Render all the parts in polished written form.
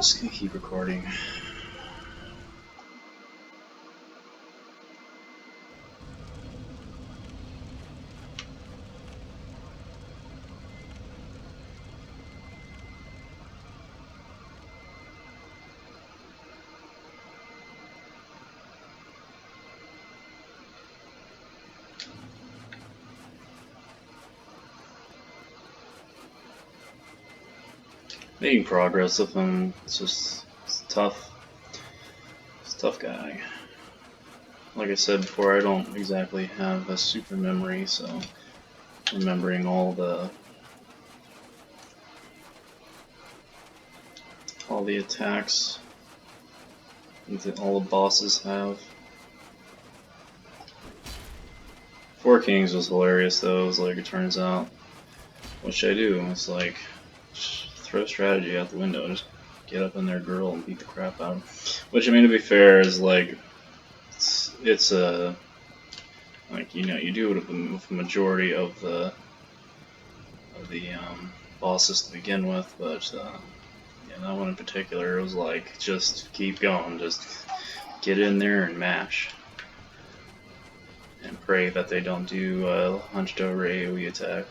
just gonna keep recording. Making progress with him. It's tough. It's a tough guy. Like I said before, I don't exactly have a super memory, so remembering all the attacks that all the bosses have. Four Kings was hilarious though. It was like, it turns out, what should I do? It's like, throw strategy out the window. Just get up in their girl and beat the crap out of them. Which, I mean, to be fair, is like, it's a like, you know, you do it with the majority of the bosses to begin with, but yeah, that one in particular was like, just keep going, just get in there and mash, and pray that they don't do a hunched over AoE attack.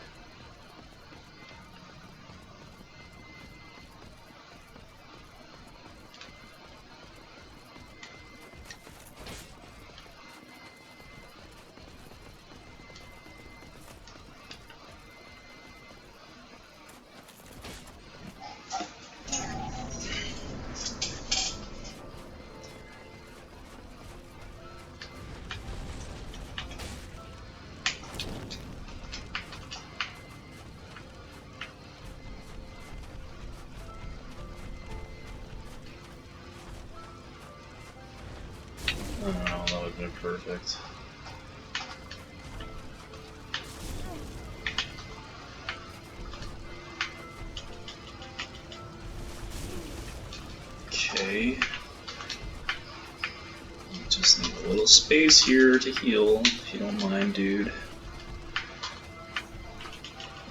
I don't know, that would have been perfect. Okay. Just need a little space here to heal, if you don't mind, dude.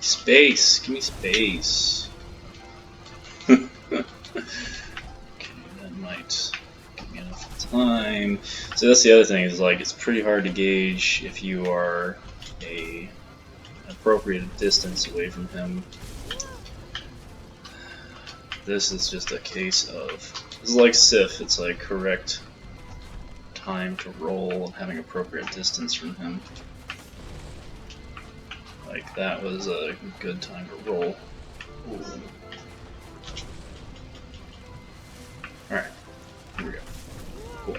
Space! Give me space! Okay, that might give me enough time. So that's the other thing, is like, it's pretty hard to gauge if you are an appropriate distance away from him. This is just a case of, this is like Sif, it's like correct time to roll, having appropriate distance from him. Like, that was a good time to roll. Alright, here we go. Cool.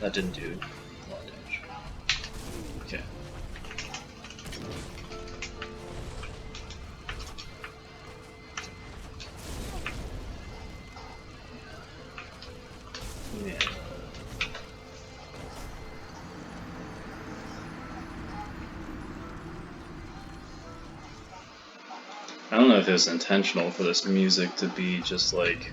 That didn't do a lot of damage. Okay. Yeah. I don't know if it was intentional for this music to be just like,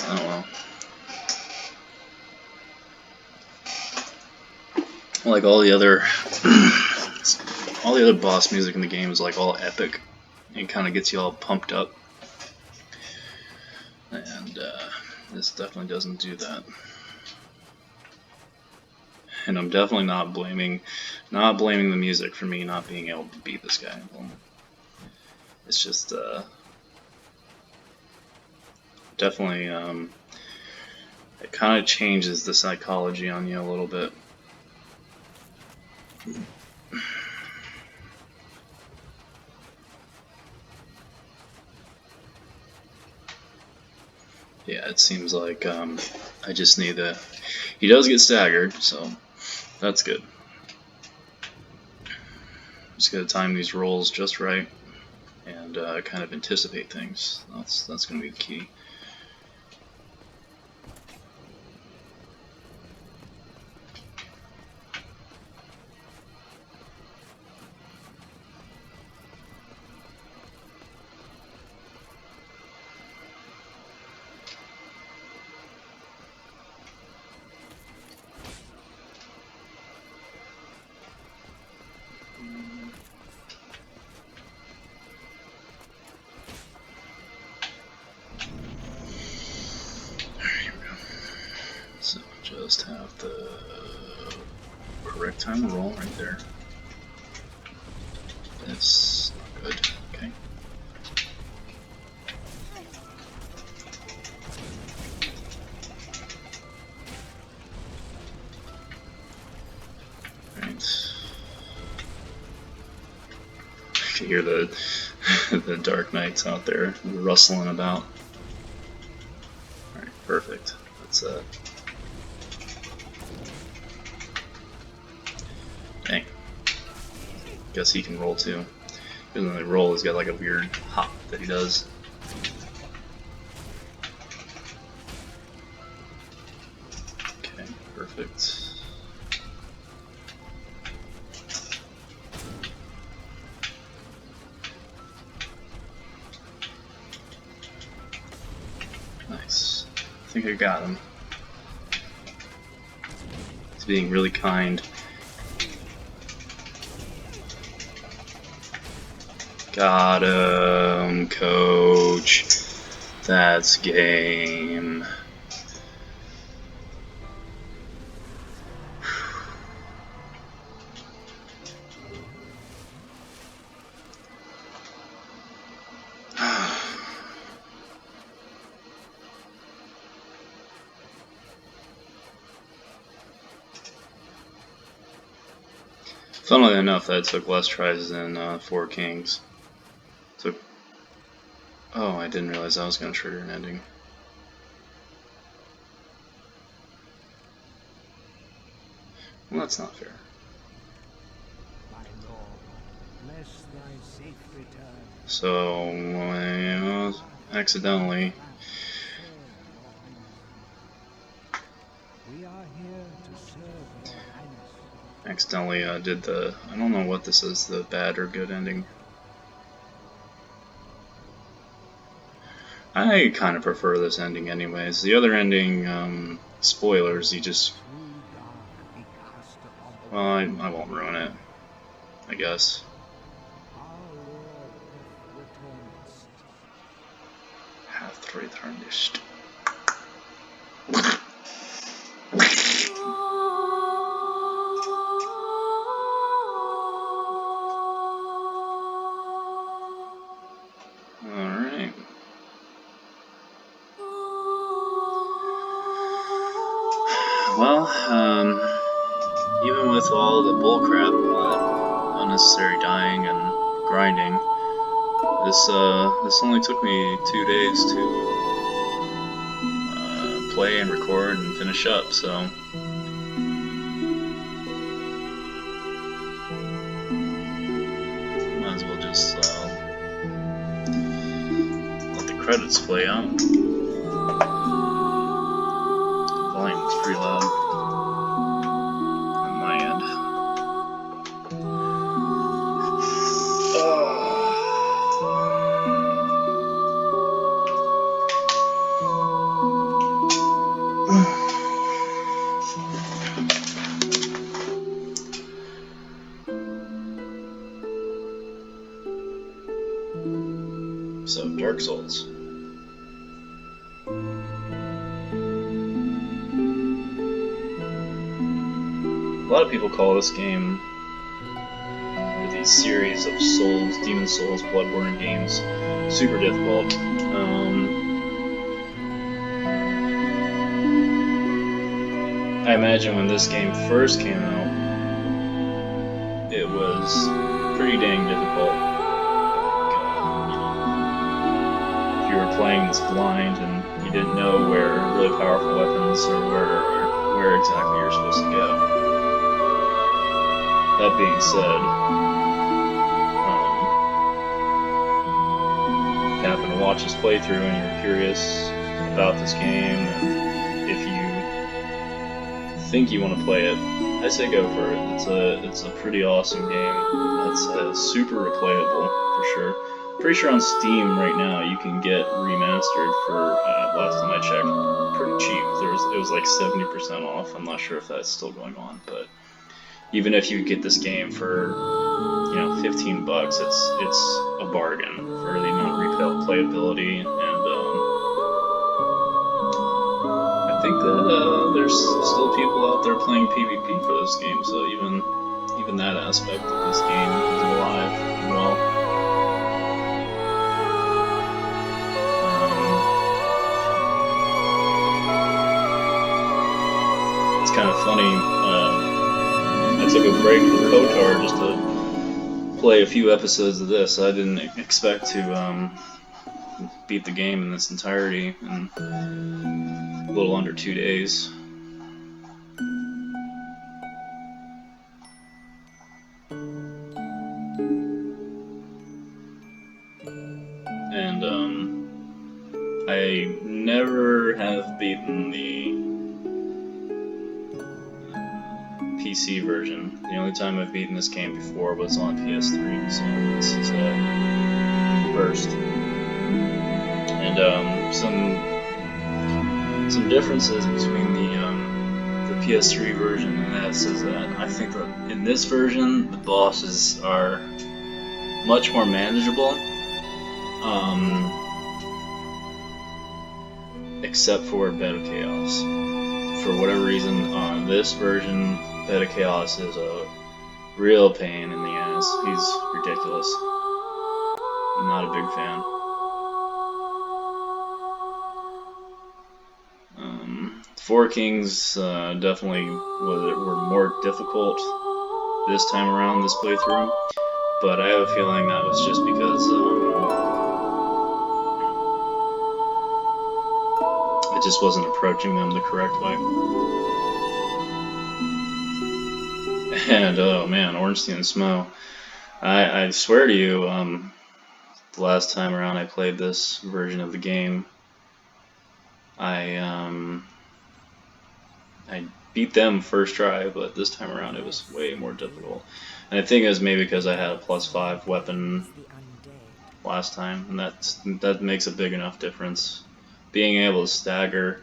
I don't know. Like all the other boss music in the game is like all epic and kind of gets you all pumped up, and this definitely doesn't do that. And I'm definitely not blaming the music for me not being able to beat this guy. It's just definitely it kind of changes the psychology on you a little bit. Yeah, it seems like I just need to. He does get staggered, so that's good. Just gotta time these rolls just right and kind of anticipate things. That's gonna be the key. Just have the correct time to roll right there. That's not good. Okay. Right. I can hear the the Dark Knights out there rustling about. Alright, perfect. That's dang. Guess he can roll too. He doesn't really roll, he's got like a weird hop that he does. Okay, perfect. Nice. I think I got him. He's being really kind. Got him, coach. That's game. Funnily enough, that took less tries than Four Kings. Oh, I didn't realize I was going to trigger an ending. Well, that's not fair. So, accidentally. Accidentally did the, I don't know what this is, the bad or good ending. I kind of prefer this ending anyways. The other ending, spoilers, you just... Well, I won't ruin it, I guess. Hath returned. Alright. Well, even with all the bullcrap, unnecessary dying and grinding, this only took me 2 days to play and record and finish up, so might as well just let the credits play out. The volume's pretty loud on my end. So, Dark Souls. A lot of people call this game, or these series of Souls, Demon Souls, Bloodborne games, super difficult. I imagine when this game first came out, it was pretty dang difficult. If you were playing this blind and you didn't know where really powerful weapons or where exactly you're supposed to go. That being said, you happen to watch this playthrough and you're curious about this game, and if you think you want to play it, I say go for it. It's a pretty awesome game. It's super replayable for sure. Pretty sure on Steam right now you can get remastered for last time I checked, pretty cheap. It was like 70% off. I'm not sure if that's still going on, but even if you get this game for $15, it's a bargain for the amount of replayability, and I think that there's still people out there playing PvP for this game, so even that aspect of this game is alive and well. It's kind of funny. I took a break from KOTOR just to play a few episodes of this. I didn't expect to beat the game in its entirety in a little under 2 days. And I never have beaten the PC version. The only time I've beaten this game before was on PS3, so this is first. And some differences between the PS3 version and that says that I think that in this version the bosses are much more manageable, except for Bed of Chaos. For whatever reason, on this version, Bed of Chaos is a real pain in the ass. He's ridiculous. I'm not a big fan. Four Kings definitely were more difficult this time around, this playthrough, but I have a feeling that was just because I just wasn't approaching them the correct way. And oh man, Ornstein and Smough. I swear to you, the last time around I played this version of the game, I beat them first try, but this time around it was way more difficult. And I think it was maybe because I had a +5 weapon last time, and that makes a big enough difference. Being able to stagger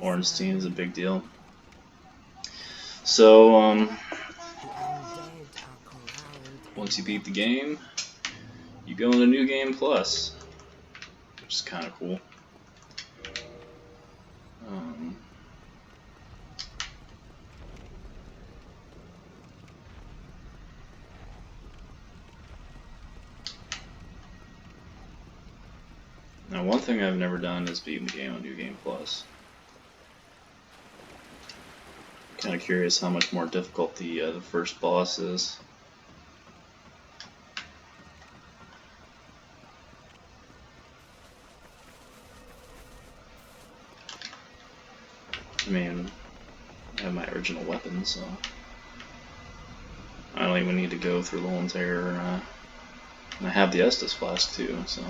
Ornstein is a big deal. So, once you beat the game, you go into New Game Plus, which is kind of cool. Now, one thing I've never done is beaten the game on New Game Plus. Kind of curious how much more difficult the first boss is. I mean, I have my original weapon, so I don't even need to go through the whole entire. And I have the Estus Flask too, so.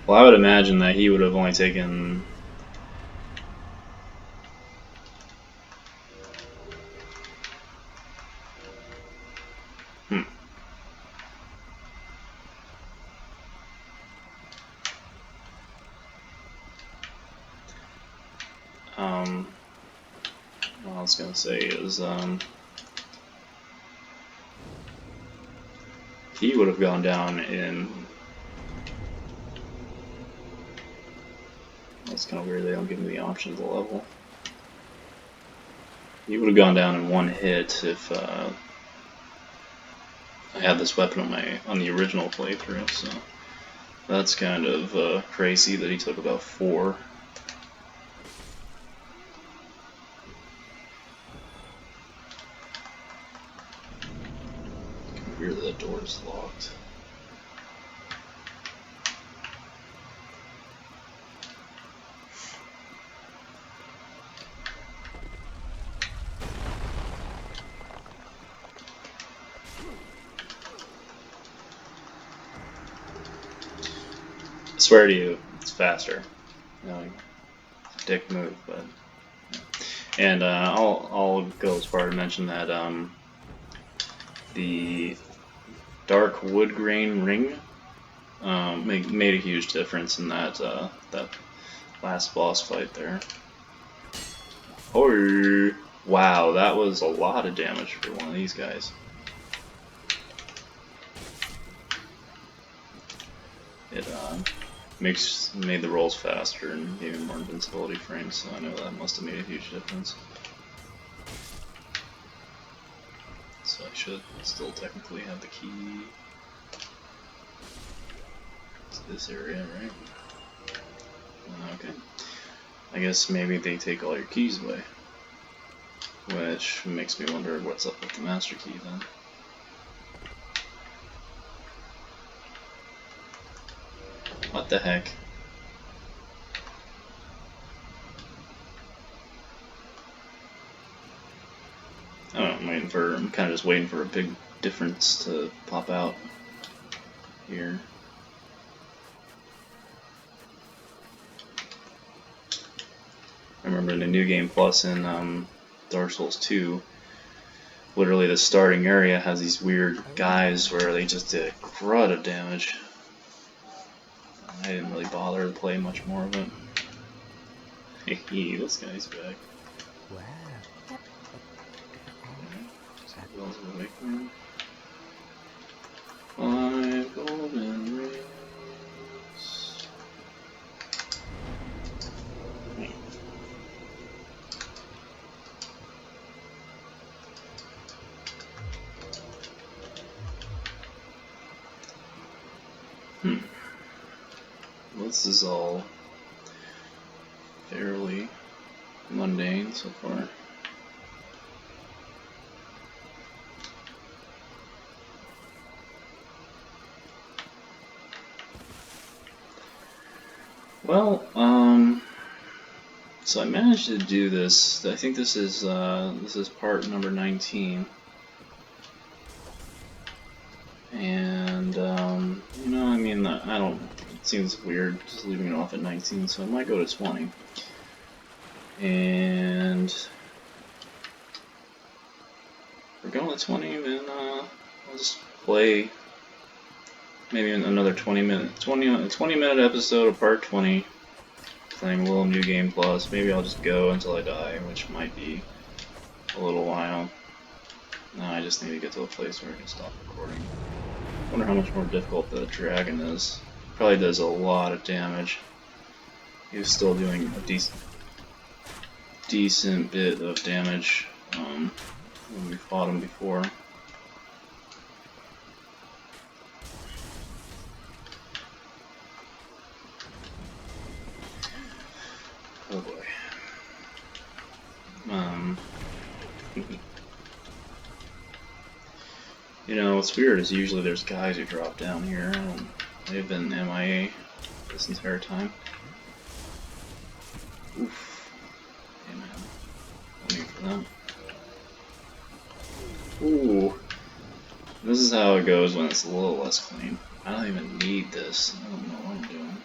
Well, I would imagine that he would have only taken. What I was gonna say is, he would have gone down in. That's kind of weird. They don't give me the option of the level. He would have gone down in one hit if I had this weapon on the original playthrough. So that's kind of crazy that he took about 4. Weird that the door is locked. I swear to you, it's faster. You know, dick move, but. And I'll go as far to mention that the dark wood grain ring made a huge difference in that that last boss fight there. Oh, wow, that was a lot of damage for one of these guys. It made the rolls faster and gave me more invincibility frames, so I know that must have made a huge difference. So I should still technically have the key to this area, right? Okay. I guess maybe they take all your keys away. Which makes me wonder what's up with the master key then. What the heck? I don't know, I'm kind of just waiting for a big difference to pop out here. I remember in the New Game Plus in Dark Souls 2, literally the starting area has these weird guys where they just did a crud of damage. I didn't really bother to play much more of it. Hey, this guy's back. Five golden rings. This is all fairly mundane so far. Well, so I managed to do this. I think this is part number 19. And you know, I mean, I don't. It seems weird just leaving it off at 19, so I might go to 20. And if we're going to 20, then I'll just play maybe another 20 minute episode of part 20, playing a little New Game Plus. Maybe I'll just go until I die, which might be a little while. Now I just need to get to a place where I can stop recording. I wonder how much more difficult the dragon is. Probably does a lot of damage. He was still doing a decent bit of damage when we fought him before. Oh boy. You know, what's weird is usually there's guys who drop down here. They've been MIA this entire time. Oof. Hey man. Waiting for them. Ooh. This is how it goes when it's a little less clean. I don't even need this. I don't know what I'm doing.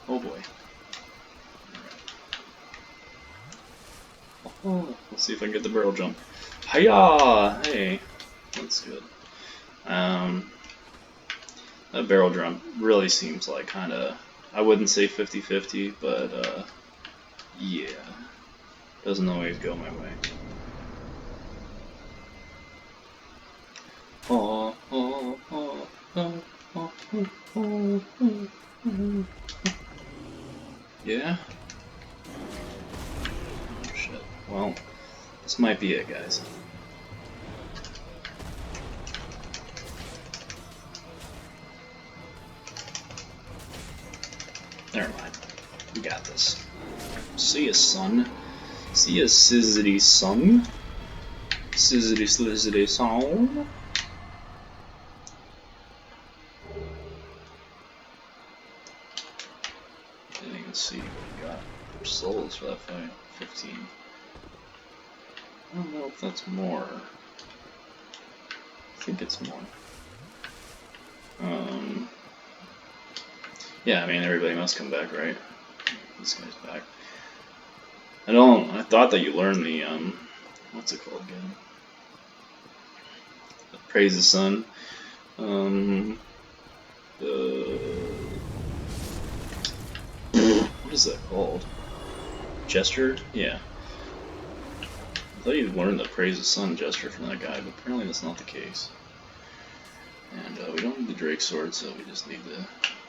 Oh boy. Oh, let's see if I can get the barrel jump. Hiya! Hey, that's good. That barrel jump really seems like kinda, I wouldn't say 50-50, but yeah. Doesn't always go my way. Oh, oh, oh, oh, oh, oh, oh, oh, oh. Yeah? Oh shit. Well, this might be it, guys. Never mind. We got this. See ya, son. See ya, Scissory son. Scissory slizzity son. Didn't even see what we got for souls for that fight. 15. I don't know if that's more. I think it's more. Yeah, I mean, everybody must come back, right? This guy's back. I thought that you learned the, what's it called again? Praise the Sun. What is that called? Gesture? Yeah. I thought you learned the Praise the Sun gesture from that guy, but apparently that's not the case. And we don't need the Drake Sword, so we just need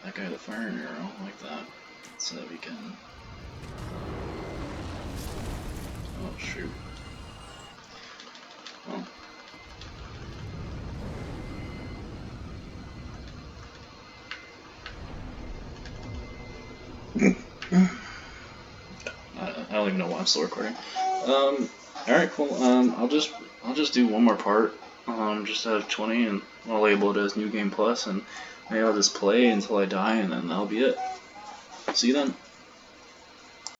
that guy the Fire and Arrow, like that. So that we can... Oh, shoot. Well... I don't even know why I'm still recording. Alright, cool. I'll just do one more part. Just out of 20, and I'll label it as New Game Plus, and maybe I'll just play until I die, and then that'll be it. See you then.